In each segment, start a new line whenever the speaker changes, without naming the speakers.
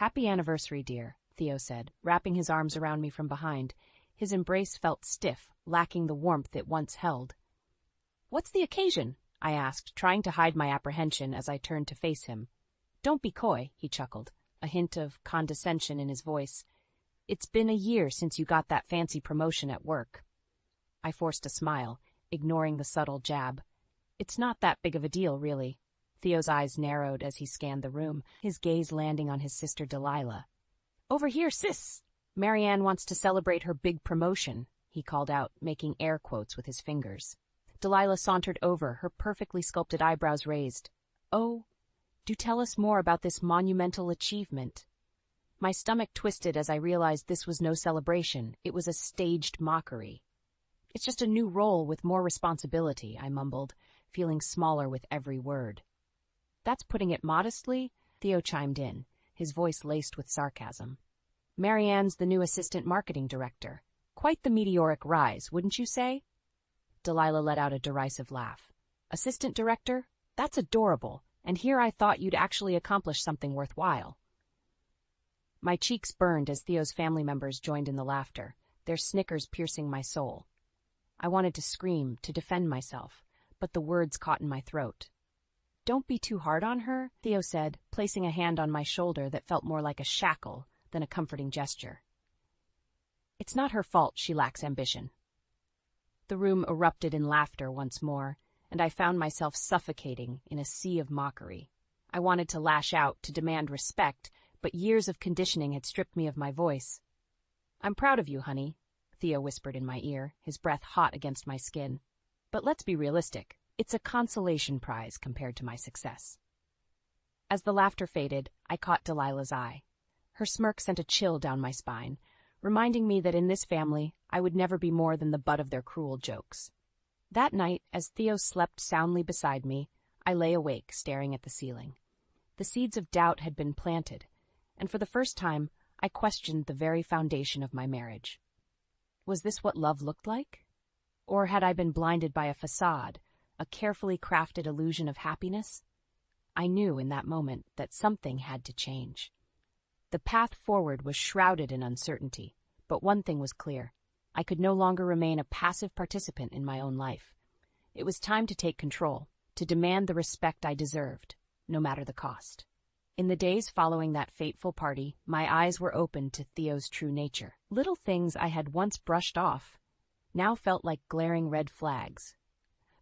"Happy anniversary, dear," Theo said, wrapping his arms around me from behind. His embrace felt stiff, lacking the warmth it once held. "What's the occasion?" I asked, trying to hide my apprehension as I turned to face him. "Don't be coy," he chuckled, a hint of condescension in his voice. "It's been a year since you got that fancy promotion at work." I forced a smile, ignoring the subtle jab. "It's not that big of a deal, really." Theo's eyes narrowed as he scanned the room, his gaze landing on his sister Delilah. "Over here, sis! Marianne wants to celebrate her big promotion," he called out, making air quotes with his fingers. Delilah sauntered over, her perfectly sculpted eyebrows raised. "Oh, do tell us more about this monumental achievement." My stomach twisted as I realized this was no celebration, it was a staged mockery. "It's just a new role with more responsibility," I mumbled, feeling smaller with every word. "That's putting it modestly," Theo chimed in, his voice laced with sarcasm. "Marianne's the new assistant marketing director. Quite the meteoric rise, wouldn't you say?" Delilah let out a derisive laugh. "Assistant director? That's adorable, and here I thought you'd actually accomplish something worthwhile." My cheeks burned as Theo's family members joined in the laughter, their snickers piercing my soul. I wanted to scream, to defend myself, but the words caught in my throat. "Don't be too hard on her," Theo said, placing a hand on my shoulder that felt more like a shackle than a comforting gesture. "It's not her fault she lacks ambition." The room erupted in laughter once more, and I found myself suffocating in a sea of mockery. I wanted to lash out, to demand respect, but years of conditioning had stripped me of my voice. "I'm proud of you, honey," Theo whispered in my ear, his breath hot against my skin. "But let's be realistic. It's a consolation prize compared to my success." As the laughter faded, I caught Delilah's eye. Her smirk sent a chill down my spine, reminding me that in this family, I would never be more than the butt of their cruel jokes. That night, as Theo slept soundly beside me, I lay awake, staring at the ceiling. The seeds of doubt had been planted, and for the first time, I questioned the very foundation of my marriage. Was this what love looked like? Or had I been blinded by a facade, a carefully crafted illusion of happiness? I knew in that moment that something had to change. The path forward was shrouded in uncertainty, but one thing was clear. I could no longer remain a passive participant in my own life. It was time to take control, to demand the respect I deserved, no matter the cost. In the days following that fateful party, my eyes were opened to Theo's true nature. Little things I had once brushed off now felt like glaring red flags.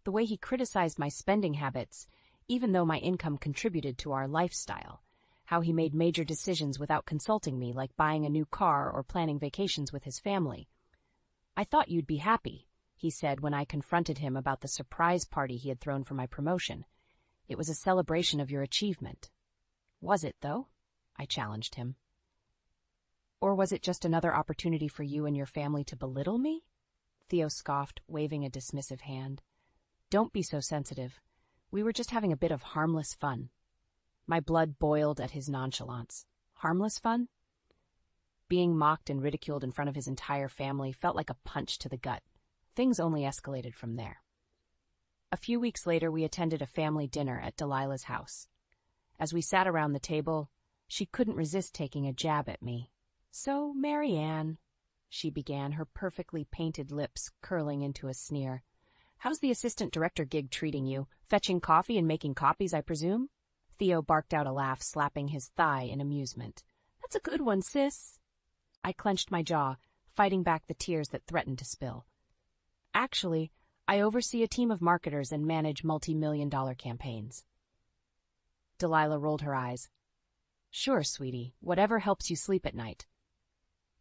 The way he criticized my spending habits, even though my income contributed to our lifestyle. How he made major decisions without consulting me, like buying a new car or planning vacations with his family. "I thought you'd be happy," he said when I confronted him about the surprise party he had thrown for my promotion. "It was a celebration of your achievement." "Was it, though?" I challenged him. "Or was it just another opportunity for you and your family to belittle me?" Theo scoffed, waving a dismissive hand. "Don't be so sensitive. We were just having a bit of harmless fun." My blood boiled at his nonchalance. Harmless fun? Being mocked and ridiculed in front of his entire family felt like a punch to the gut. Things only escalated from there. A few weeks later, we attended a family dinner at Delilah's house. As we sat around the table, she couldn't resist taking a jab at me. "So, Marianne," she began, her perfectly painted lips curling into a sneer. "How's the assistant director gig treating you? Fetching coffee and making copies, I presume?" Theo barked out a laugh, slapping his thigh in amusement. "That's a good one, sis." I clenched my jaw, fighting back the tears that threatened to spill. "Actually, I oversee a team of marketers and manage multi-million-dollar campaigns." Delilah rolled her eyes. "Sure, sweetie, whatever helps you sleep at night."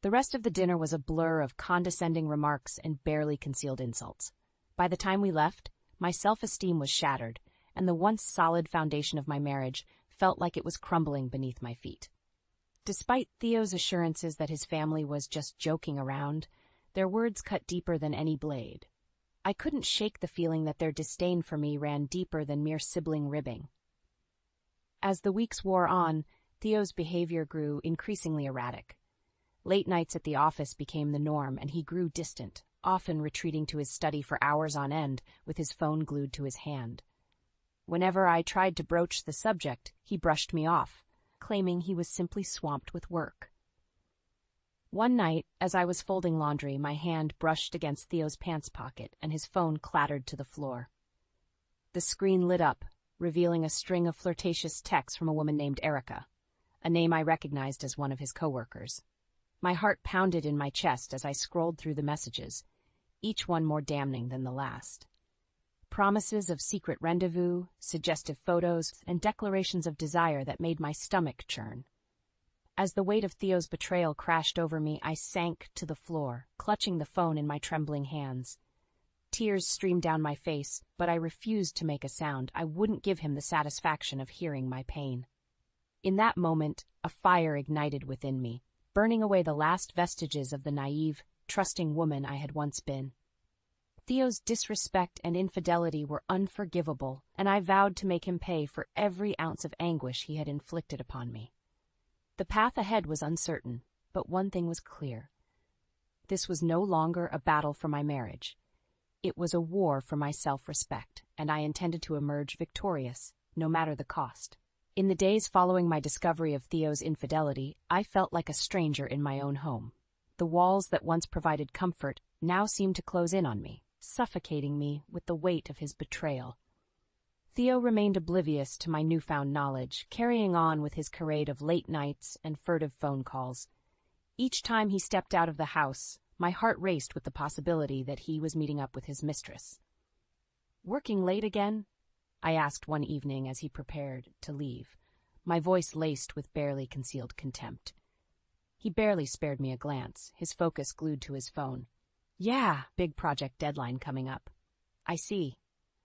The rest of the dinner was a blur of condescending remarks and barely concealed insults. By the time we left, my self-esteem was shattered, and the once solid foundation of my marriage felt like it was crumbling beneath my feet. Despite Theo's assurances that his family was just joking around, their words cut deeper than any blade. I couldn't shake the feeling that their disdain for me ran deeper than mere sibling ribbing. As the weeks wore on, Theo's behavior grew increasingly erratic. Late nights at the office became the norm, and he grew distant, often retreating to his study for hours on end with his phone glued to his hand. Whenever I tried to broach the subject, he brushed me off, claiming he was simply swamped with work. One night, as I was folding laundry, my hand brushed against Theo's pants pocket and his phone clattered to the floor. The screen lit up, revealing a string of flirtatious texts from a woman named Erica, a name I recognized as one of his coworkers. My heart pounded in my chest as I scrolled through the messages, each one more damning than the last. Promises of secret rendezvous, suggestive photos, and declarations of desire that made my stomach churn. As the weight of Theo's betrayal crashed over me, I sank to the floor, clutching the phone in my trembling hands. Tears streamed down my face, but I refused to make a sound. I wouldn't give him the satisfaction of hearing my pain. In that moment, a fire ignited within me, burning away the last vestiges of the naive, trusting woman I had once been. Theo's disrespect and infidelity were unforgivable, and I vowed to make him pay for every ounce of anguish he had inflicted upon me. The path ahead was uncertain, but one thing was clear. This was no longer a battle for my marriage. It was a war for my self-respect, and I intended to emerge victorious, no matter the cost. In the days following my discovery of Theo's infidelity, I felt like a stranger in my own home. The walls that once provided comfort now seemed to close in on me, suffocating me with the weight of his betrayal. Theo remained oblivious to my newfound knowledge, carrying on with his charade of late nights and furtive phone calls. Each time he stepped out of the house, my heart raced with the possibility that he was meeting up with his mistress. "Working late again?" I asked one evening as he prepared to leave, my voice laced with barely concealed contempt. He barely spared me a glance, his focus glued to his phone. "Yeah, big project deadline coming up." "I see."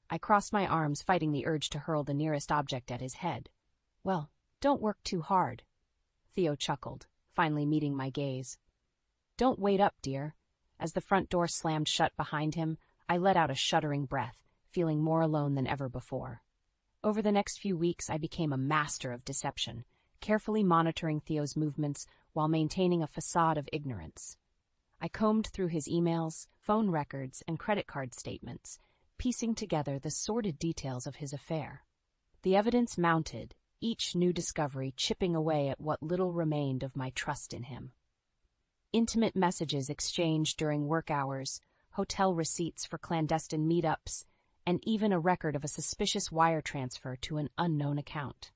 I crossed my arms, fighting the urge to hurl the nearest object at his head. "Well, don't work too hard." Theo chuckled, finally meeting my gaze. "Don't wait up, dear." As the front door slammed shut behind him, I let out a shuddering breath, feeling more alone than ever before. Over the next few weeks, I became a master of deception, carefully monitoring Theo's movements while maintaining a facade of ignorance. I combed through his emails, phone records, and credit card statements, piecing together the sordid details of his affair. The evidence mounted, each new discovery chipping away at what little remained of my trust in him. Intimate messages exchanged during work hours, hotel receipts for clandestine meetups, and even a record of a suspicious wire transfer to an unknown account.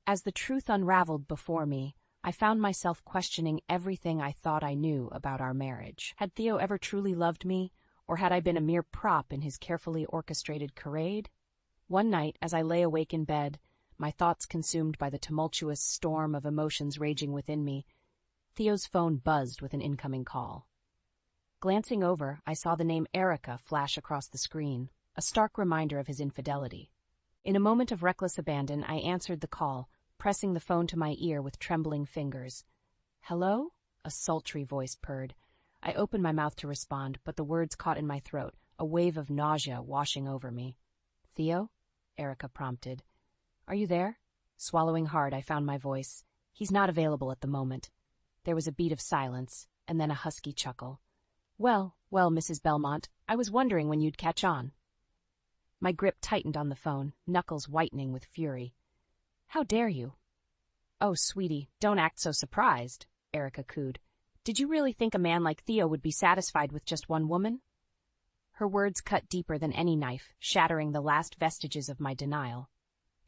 As the truth unraveled before me, I found myself questioning everything I thought I knew about our marriage. Had Theo ever truly loved me, or had I been a mere prop in his carefully orchestrated charade? One night, as I lay awake in bed, my thoughts consumed by the tumultuous storm of emotions raging within me, Theo's phone buzzed with an incoming call. Glancing over, I saw the name Erica flash across the screen, a stark reminder of his infidelity. In a moment of reckless abandon, I answered the call, pressing the phone to my ear with trembling fingers. "Hello?" a sultry voice purred. I opened my mouth to respond, but the words caught in my throat, a wave of nausea washing over me. "Theo?" Erica prompted. "Are you there?" Swallowing hard, I found my voice. "He's not available at the moment." There was a beat of silence, and then a husky chuckle. Well, Mrs. Belmont, I was wondering when you'd catch on." My grip tightened on the phone, knuckles whitening with fury. "How dare you?" "Oh, sweetie, don't act so surprised," Erica cooed. "Did you really think a man like Theo would be satisfied with just one woman?" Her words cut deeper than any knife, shattering the last vestiges of my denial.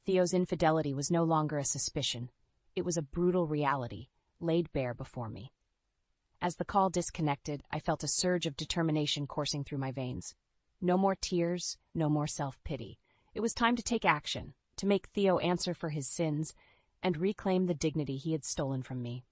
Theo's infidelity was no longer a suspicion. It was a brutal reality, laid bare before me. As the call disconnected, I felt a surge of determination coursing through my veins. No more tears, no more self-pity. It was time to take action, to make Theo answer for his sins, and reclaim the dignity he had stolen from me.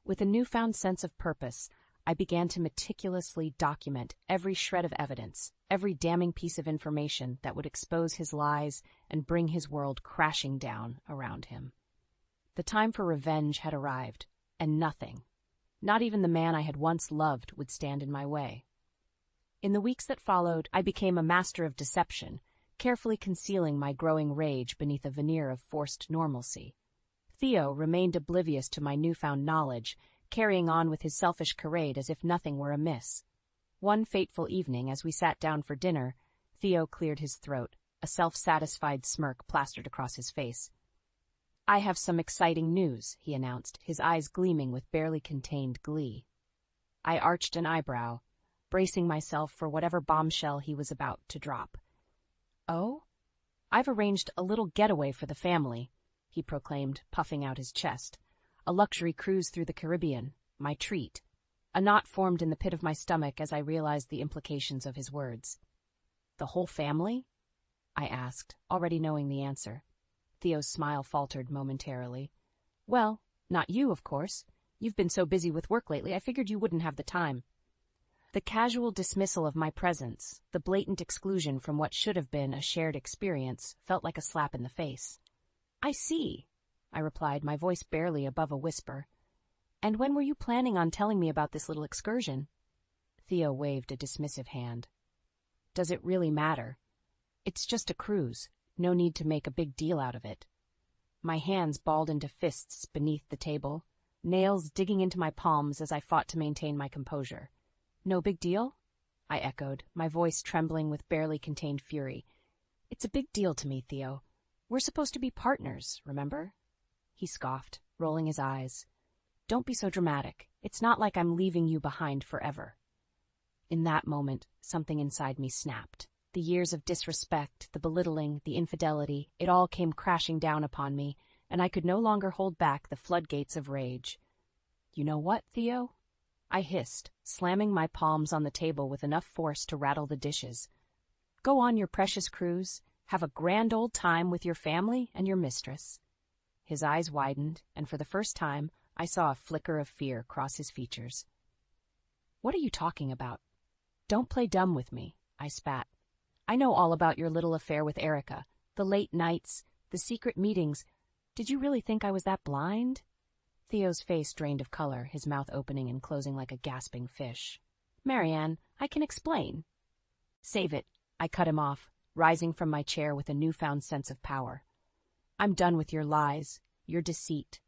With a newfound sense of purpose, I began to meticulously document every shred of evidence, every damning piece of information that would expose his lies and bring his world crashing down around him. The time for revenge had arrived, and nothing, not even the man I had once loved, would stand in my way. In the weeks that followed, I became a master of deception, carefully concealing my growing rage beneath a veneer of forced normalcy. Theo remained oblivious to my newfound knowledge, carrying on with his selfish charade as if nothing were amiss. One fateful evening, as we sat down for dinner, Theo cleared his throat, a self-satisfied smirk plastered across his face. I have some exciting news, he announced, his eyes gleaming with barely contained glee. I arched an eyebrow, bracing myself for whatever bombshell he was about to drop. Oh? I've arranged a little getaway for the family, he proclaimed, puffing out his chest. A luxury cruise through the Caribbean, my treat. A knot formed in the pit of my stomach as I realized the implications of his words. The whole family? I asked, already knowing the answer. Theo's smile faltered momentarily. Well, not you, of course. You've been so busy with work lately, I figured you wouldn't have the time. The casual dismissal of my presence, the blatant exclusion from what should have been a shared experience, felt like a slap in the face. I see, I replied, my voice barely above a whisper. And when were you planning on telling me about this little excursion? Theo waved a dismissive hand. Does it really matter? It's just a cruise. No need to make a big deal out of it. My hands balled into fists beneath the table, nails digging into my palms as I fought to maintain my composure. No big deal? I echoed, my voice trembling with barely contained fury. It's a big deal to me, Theo. We're supposed to be partners, remember? He scoffed, rolling his eyes. Don't be so dramatic. It's not like I'm leaving you behind forever. In that moment, something inside me snapped. The years of disrespect, the belittling, the infidelity, it all came crashing down upon me, and I could no longer hold back the floodgates of rage. You know what, Theo? I hissed, slamming my palms on the table with enough force to rattle the dishes. Go on your precious cruise, have a grand old time with your family and your mistress. His eyes widened, and for the first time, I saw a flicker of fear cross his features. What are you talking about? Don't play dumb with me, I spat. I know all about your little affair with Erica, the late nights, the secret meetings. Did you really think I was that blind? Theo's face drained of color, his mouth opening and closing like a gasping fish. Marianne, I can explain. Save it, I cut him off, rising from my chair with a newfound sense of power. I'm done with your lies, your deceit.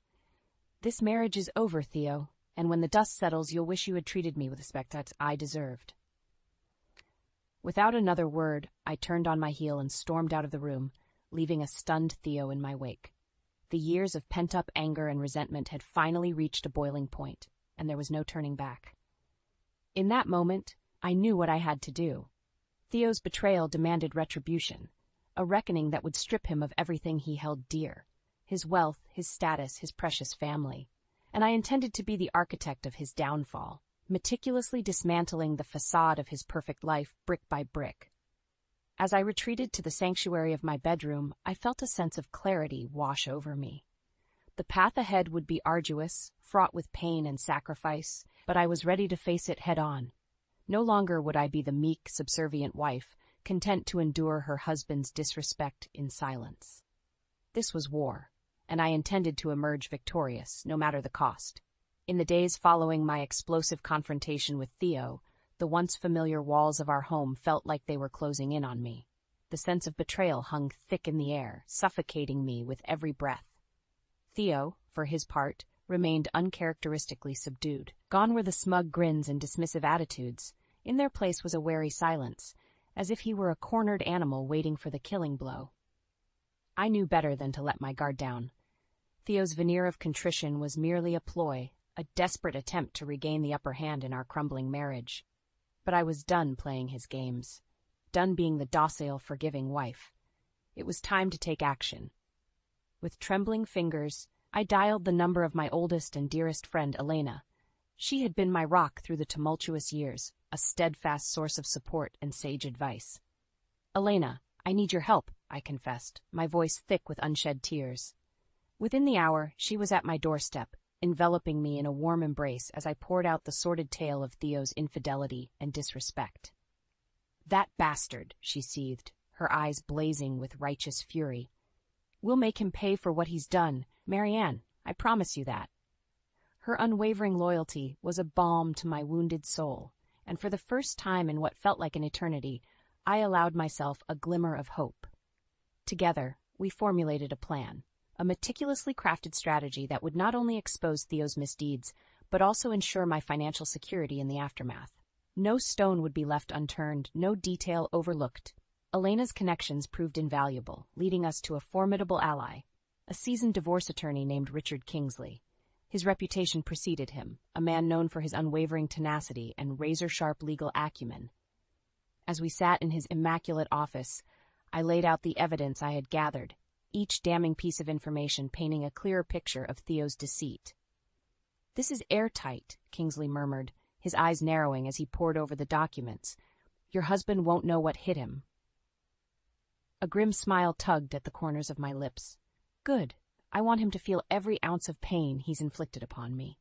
This marriage is over, Theo, and when the dust settles, you'll wish you had treated me with the respect that I deserved. Without another word, I turned on my heel and stormed out of the room, leaving a stunned Theo in my wake. The years of pent-up anger and resentment had finally reached a boiling point, and there was no turning back. In that moment, I knew what I had to do. Theo's betrayal demanded retribution, a reckoning that would strip him of everything he held dear, his wealth, his status, his precious family, and I intended to be the architect of his downfall, meticulously dismantling the facade of his perfect life brick by brick. As I retreated to the sanctuary of my bedroom, I felt a sense of clarity wash over me. The path ahead would be arduous, fraught with pain and sacrifice, but I was ready to face it head-on. No longer would I be the meek, subservient wife, content to endure her husband's disrespect in silence. This was war, and I intended to emerge victorious, no matter the cost. In the days following my explosive confrontation with Theo, the once familiar walls of our home felt like they were closing in on me. The sense of betrayal hung thick in the air, suffocating me with every breath. Theo, for his part, remained uncharacteristically subdued. Gone were the smug grins and dismissive attitudes. In their place was a wary silence, as if he were a cornered animal waiting for the killing blow. I knew better than to let my guard down. Theo's veneer of contrition was merely a ploy, a desperate attempt to regain the upper hand in our crumbling marriage. But I was done playing his games, done being the docile, forgiving wife. It was time to take action. With trembling fingers, I dialed the number of my oldest and dearest friend, Elena. She had been my rock through the tumultuous years, a steadfast source of support and sage advice. Elena, I need your help, I confessed, my voice thick with unshed tears. Within the hour, she was at my doorstep, enveloping me in a warm embrace as I poured out the sordid tale of Theo's infidelity and disrespect. That bastard, she seethed, her eyes blazing with righteous fury. We'll make him pay for what he's done, Marianne, I promise you that. Her unwavering loyalty was a balm to my wounded soul, and for the first time in what felt like an eternity, I allowed myself a glimmer of hope. Together, we formulated a plan. A meticulously crafted strategy that would not only expose Theo's misdeeds, but also ensure my financial security in the aftermath. No stone would be left unturned, no detail overlooked. Elena's connections proved invaluable, leading us to a formidable ally. a seasoned divorce attorney named Richard Kingsley. His reputation preceded him, a man known for his unwavering tenacity and razor-sharp legal acumen. As we sat in his immaculate office, I laid out the evidence I had gathered, each damning piece of information painting a clearer picture of Theo's deceit. "This is airtight," Kingsley murmured, his eyes narrowing as he pored over the documents. "Your husband won't know what hit him." A grim smile tugged at the corners of my lips. "Good. I want him to feel every ounce of pain he's inflicted upon me."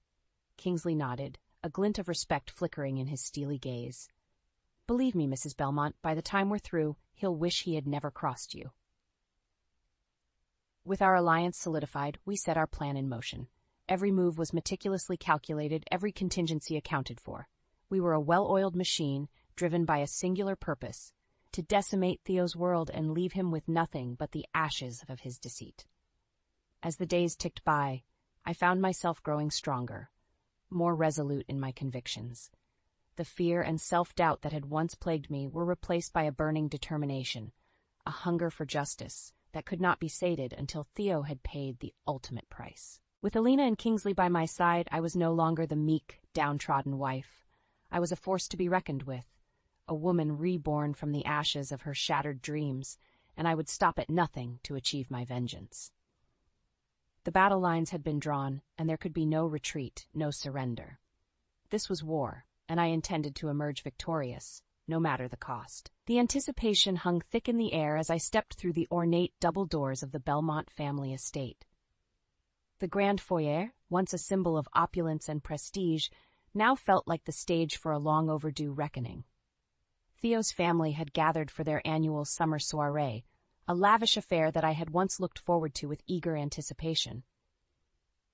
Kingsley nodded, a glint of respect flickering in his steely gaze. "Believe me, Mrs. Belmont, by the time we're through, he'll wish he had never crossed you." With our alliance solidified, we set our plan in motion. Every move was meticulously calculated, every contingency accounted for. We were a well-oiled machine, driven by a singular purpose: to decimate Theo's world and leave him with nothing but the ashes of his deceit. As the days ticked by, I found myself growing stronger, more resolute in my convictions. The fear and self-doubt that had once plagued me were replaced by a burning determination, a hunger for justice that could not be sated until Theo had paid the ultimate price. With Alina and Kingsley by my side, I was no longer the meek, downtrodden wife. I was a force to be reckoned with, a woman reborn from the ashes of her shattered dreams, and I would stop at nothing to achieve my vengeance. The battle lines had been drawn, and there could be no retreat, no surrender. This was war, and I intended to emerge victorious, no matter the cost. The anticipation hung thick in the air as I stepped through the ornate double doors of the Belmont family estate. The grand foyer, once a symbol of opulence and prestige, now felt like the stage for a long-overdue reckoning. Theo's family had gathered for their annual summer soirée, a lavish affair that I had once looked forward to with eager anticipation.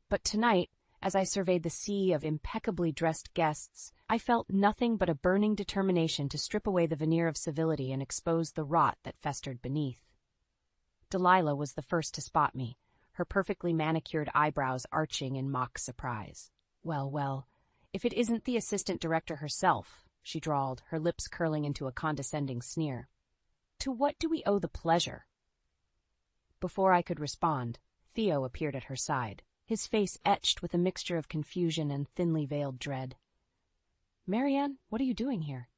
But tonight, as I surveyed the sea of impeccably dressed guests, I felt nothing but a burning determination to strip away the veneer of civility and expose the rot that festered beneath. Delilah was the first to spot me, her perfectly manicured eyebrows arching in mock surprise. Well, if it isn't the assistant director herself," she drawled, her lips curling into a condescending sneer. "To what do we owe the pleasure?" Before I could respond, Theo appeared at her side, his face etched with a mixture of confusion and thinly veiled dread. "Marianne, what are you doing here?"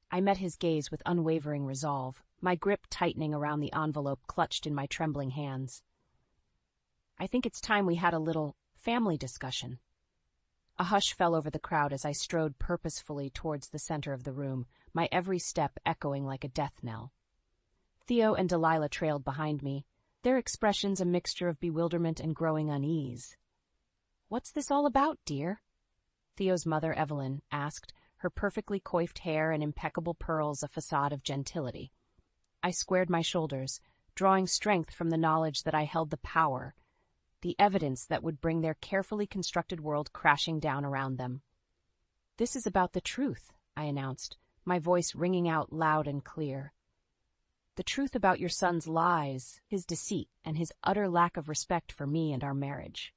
I met his gaze with unwavering resolve, my grip tightening around the envelope clutched in my trembling hands. "I think it's time we had a little family discussion." A hush fell over the crowd as I strode purposefully towards the center of the room, my every step echoing like a death knell. Theo and Delilah trailed behind me, their expressions a mixture of bewilderment and growing unease. "What's this all about, dear?" Theo's mother, Evelyn, asked, her perfectly coiffed hair and impeccable pearls a facade of gentility. I squared my shoulders, drawing strength from the knowledge that I held the power, the evidence that would bring their carefully constructed world crashing down around them. "This is about the truth," I announced, my voice ringing out loud and clear. "The truth about your son's lies, his deceit, and his utter lack of respect for me and our marriage."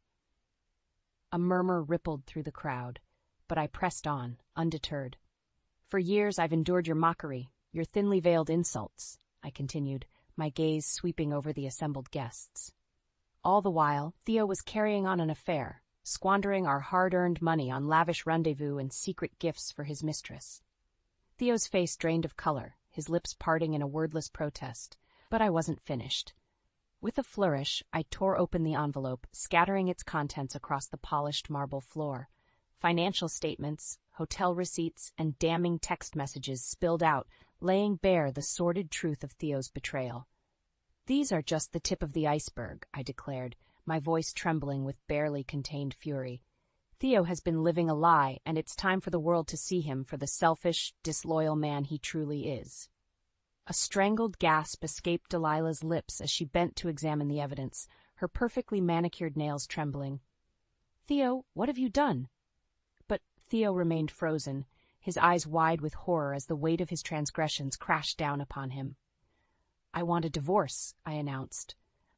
A murmur rippled through the crowd, but I pressed on, undeterred. "For years I've endured your mockery, your thinly veiled insults," I continued, my gaze sweeping over the assembled guests. All the while, Theo was carrying on an affair, squandering our hard-earned money on lavish rendezvous and secret gifts for his mistress. Theo's face drained of color, his lips parting in a wordless protest, but I wasn't finished. With a flourish, I tore open the envelope, scattering its contents across the polished marble floor. Financial statements, hotel receipts, and damning text messages spilled out, laying bare the sordid truth of Theo's betrayal. "These are just the tip of the iceberg," I declared, my voice trembling with barely contained fury. "Theo has been living a lie, and it's time for the world to see him for the selfish, disloyal man he truly is." A strangled gasp escaped Delilah's lips as she bent to examine the evidence, her perfectly manicured nails trembling. "Theo, what have you done?" But Theo remained frozen, his eyes wide with horror as the weight of his transgressions crashed down upon him. "I want a divorce," I announced,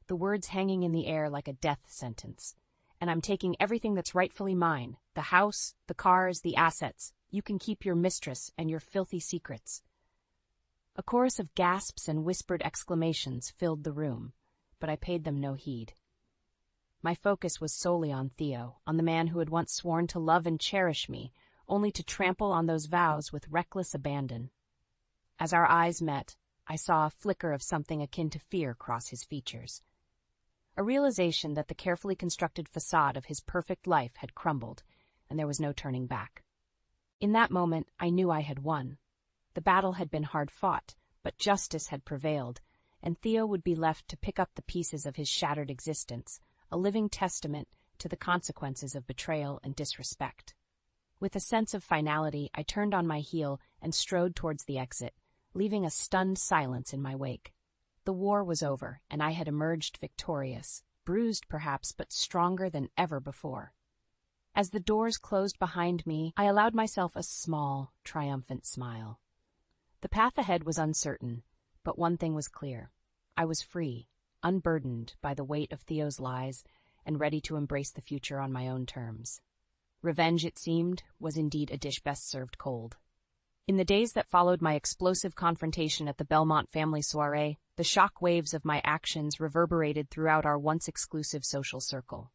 the words hanging in the air like a death sentence. "And I'm taking everything that's rightfully mine, the house, the cars, the assets. You can keep your mistress and your filthy secrets." A chorus of gasps and whispered exclamations filled the room, but I paid them no heed. My focus was solely on Theo, on the man who had once sworn to love and cherish me, only to trample on those vows with reckless abandon. As our eyes met, I saw a flicker of something akin to fear cross his features. A realization that the carefully constructed facade of his perfect life had crumbled, and there was no turning back. In that moment, I knew I had won. The battle had been hard fought, but justice had prevailed, and Theo would be left to pick up the pieces of his shattered existence, a living testament to the consequences of betrayal and disrespect. With a sense of finality, I turned on my heel and strode towards the exit, leaving a stunned silence in my wake. The war was over, and I had emerged victorious, bruised perhaps, but stronger than ever before. As the doors closed behind me, I allowed myself a small, triumphant smile. The path ahead was uncertain, but one thing was clear. I was free, unburdened by the weight of Theo's lies, and ready to embrace the future on my own terms. Revenge, it seemed, was indeed a dish best served cold. In the days that followed my explosive confrontation at the Belmont family soiree, the shock waves of my actions reverberated throughout our once exclusive social circle.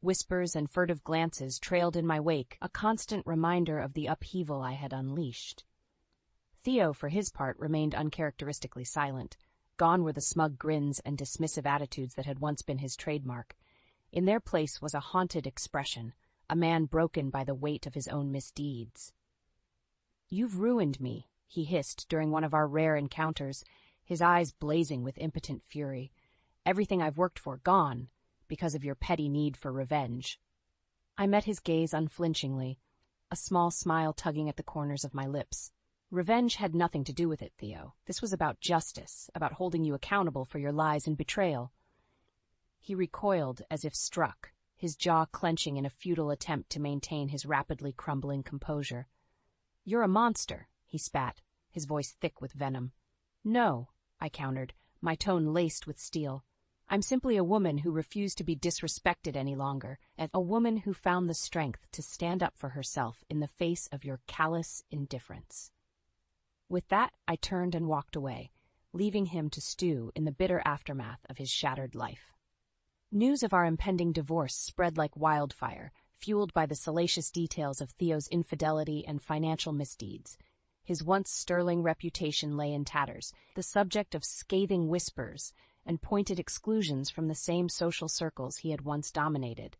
Whispers and furtive glances trailed in my wake, a constant reminder of the upheaval I had unleashed. Theo, for his part, remained uncharacteristically silent. Gone were the smug grins and dismissive attitudes that had once been his trademark. In their place was a haunted expression, a man broken by the weight of his own misdeeds. "You've ruined me," he hissed during one of our rare encounters, his eyes blazing with impotent fury. "Everything I've worked for gone, because of your petty need for revenge." I met his gaze unflinchingly, a small smile tugging at the corners of my lips. "Revenge had nothing to do with it, Theo. This was about justice, about holding you accountable for your lies and betrayal." He recoiled as if struck, his jaw clenching in a futile attempt to maintain his rapidly crumbling composure. "You're a monster," he spat, his voice thick with venom. "No," I countered, my tone laced with steel. "I'm simply a woman who refused to be disrespected any longer, and a woman who found the strength to stand up for herself in the face of your callous indifference." With that, I turned and walked away, leaving him to stew in the bitter aftermath of his shattered life. News of our impending divorce spread like wildfire, fueled by the salacious details of Theo's infidelity and financial misdeeds. His once sterling reputation lay in tatters, the subject of scathing whispers and pointed exclusions from the same social circles he had once dominated.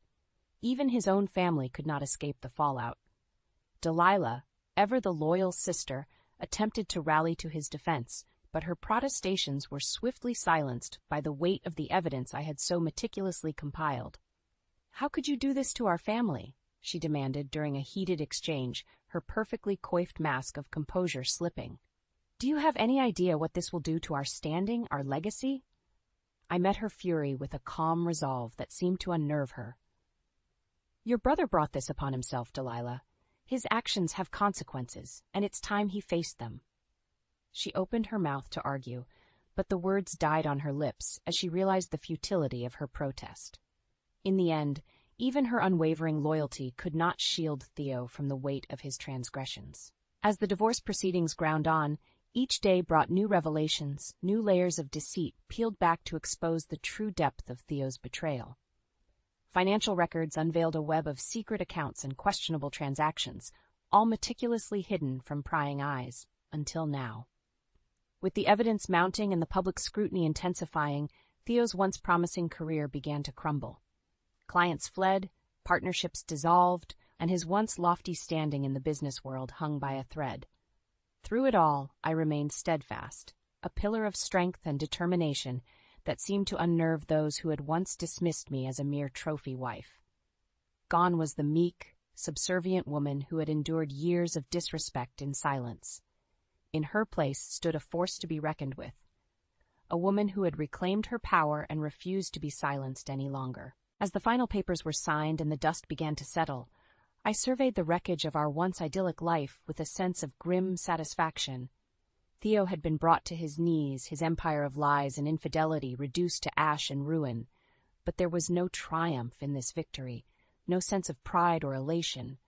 Even his own family could not escape the fallout. Delilah, ever the loyal sister, attempted to rally to his defense, but her protestations were swiftly silenced by the weight of the evidence I had so meticulously compiled. "How could you do this to our family?" she demanded during a heated exchange, her perfectly coiffed mask of composure slipping. "Do you have any idea what this will do to our standing, our legacy?" I met her fury with a calm resolve that seemed to unnerve her. "Your brother brought this upon himself, Delilah. His actions have consequences, and it's time he faced them." She opened her mouth to argue, but the words died on her lips as she realized the futility of her protest. In the end, even her unwavering loyalty could not shield Theo from the weight of his transgressions. As the divorce proceedings ground on, each day brought new revelations, new layers of deceit peeled back to expose the true depth of Theo's betrayal. Financial records unveiled a web of secret accounts and questionable transactions, all meticulously hidden from prying eyes, until now. With the evidence mounting and the public scrutiny intensifying, Theo's once promising career began to crumble. Clients fled, partnerships dissolved, and his once lofty standing in the business world hung by a thread. Through it all, I remained steadfast, a pillar of strength and determination that seemed to unnerve those who had once dismissed me as a mere trophy wife. Gone was the meek, subservient woman who had endured years of disrespect in silence. In her place stood a force to be reckoned with, a woman who had reclaimed her power and refused to be silenced any longer. As the final papers were signed and the dust began to settle, I surveyed the wreckage of our once idyllic life with a sense of grim satisfaction. Theo had been brought to his knees, his empire of lies and infidelity reduced to ash and ruin. But there was no triumph in this victory, no sense of pride or elation.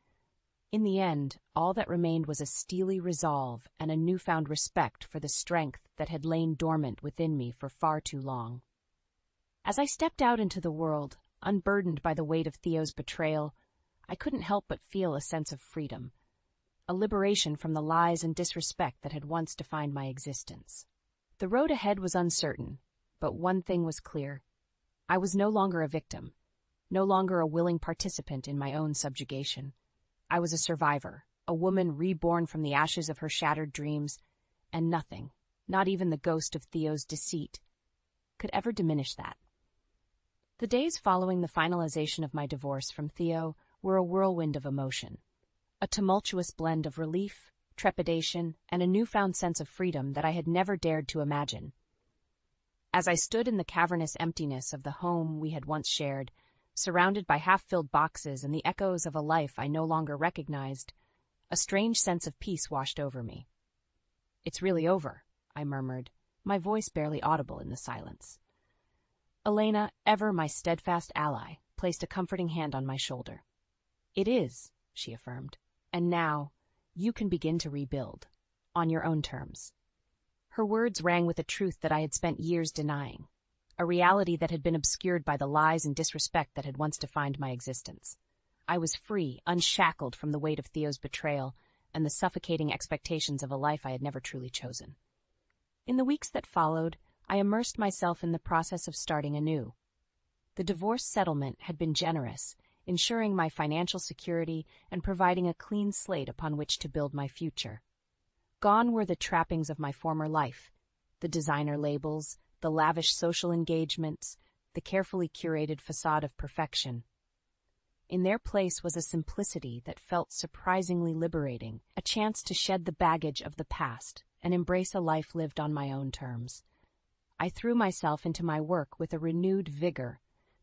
In the end, all that remained was a steely resolve and a newfound respect for the strength that had lain dormant within me for far too long. As I stepped out into the world, unburdened by the weight of Theo's betrayal, I couldn't help but feel a sense of freedom, a liberation from the lies and disrespect that had once defined my existence. The road ahead was uncertain, but one thing was clear. I was no longer a victim, no longer a willing participant in my own subjugation. I was a survivor, a woman reborn from the ashes of her shattered dreams, and nothing, not even the ghost of Theo's deceit, could ever diminish that. The days following the finalization of my divorce from Theo were a whirlwind of emotion, a tumultuous blend of relief, trepidation, and a newfound sense of freedom that I had never dared to imagine. As I stood in the cavernous emptiness of the home we had once shared, surrounded by half-filled boxes and the echoes of a life I no longer recognized, a strange sense of peace washed over me. "It's really over," I murmured, my voice barely audible in the silence. Elena, ever my steadfast ally, placed a comforting hand on my shoulder. "It is," she affirmed, "and now you can begin to rebuild, on your own terms." Her words rang with a truth that I had spent years denying, a reality that had been obscured by the lies and disrespect that had once defined my existence. I was free, unshackled from the weight of Theo's betrayal and the suffocating expectations of a life I had never truly chosen. In the weeks that followed, I immersed myself in the process of starting anew. The divorce settlement had been generous, ensuring my financial security and providing a clean slate upon which to build my future. Gone were the trappings of my former life, the designer labels, the lavish social engagements, the carefully curated facade of perfection. In their place was a simplicity that felt surprisingly liberating, a chance to shed the baggage of the past and embrace a life lived on my own terms. I threw myself into my work with a renewed vigor,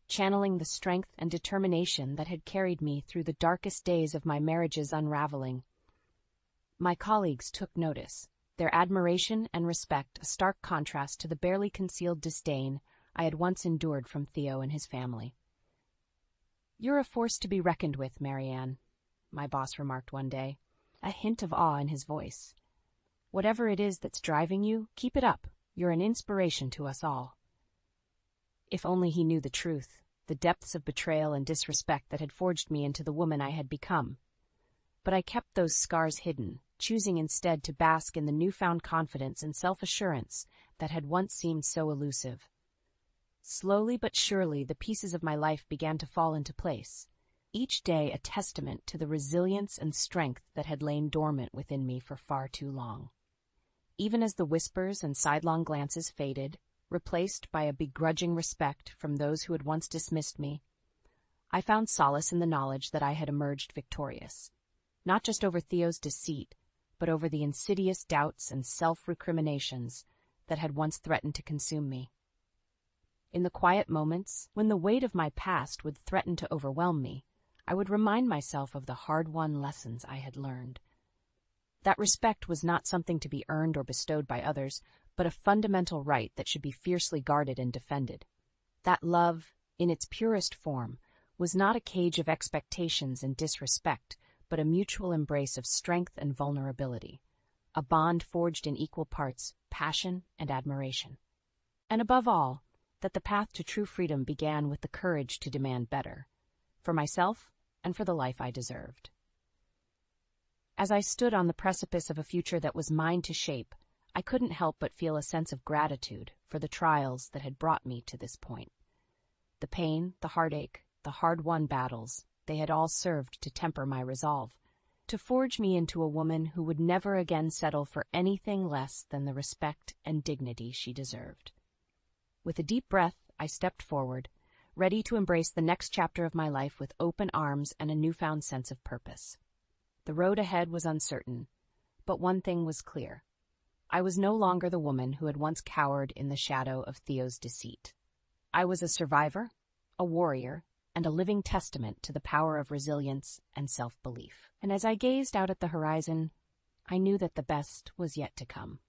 channeling the strength and determination that had carried me through the darkest days of my marriage's unraveling. My colleagues took notice, their admiration and respect a stark contrast to the barely concealed disdain I had once endured from Theo and his family. "You're a force to be reckoned with, Marianne," my boss remarked one day, a hint of awe in his voice. "Whatever it is that's driving you, keep it up. You're an inspiration to us all." If only he knew the truth, the depths of betrayal and disrespect that had forged me into the woman I had become. But I kept those scars hidden, choosing instead to bask in the newfound confidence and self-assurance that had once seemed so elusive. Slowly but surely, the pieces of my life began to fall into place, each day a testament to the resilience and strength that had lain dormant within me for far too long. Even as the whispers and sidelong glances faded, replaced by a begrudging respect from those who had once dismissed me, I found solace in the knowledge that I had emerged victorious, not just over Theo's deceit, but over the insidious doubts and self-recriminations that had once threatened to consume me. In the quiet moments, when the weight of my past would threaten to overwhelm me, I would remind myself of the hard-won lessons I had learned. That respect was not something to be earned or bestowed by others, but a fundamental right that should be fiercely guarded and defended. That love, in its purest form, was not a cage of expectations and disrespect, but a mutual embrace of strength and vulnerability, a bond forged in equal parts passion and admiration. And above all, that the path to true freedom began with the courage to demand better, for myself and for the life I deserved. As I stood on the precipice of a future that was mine to shape, I couldn't help but feel a sense of gratitude for the trials that had brought me to this point. The pain, the heartache, the hard-won battles, they had all served to temper my resolve, to forge me into a woman who would never again settle for anything less than the respect and dignity she deserved. With a deep breath, I stepped forward, ready to embrace the next chapter of my life with open arms and a newfound sense of purpose. The road ahead was uncertain, but one thing was clear. I was no longer the woman who had once cowered in the shadow of Theo's deceit. I was a survivor, a warrior, and a living testament to the power of resilience and self-belief. And as I gazed out at the horizon, I knew that the best was yet to come.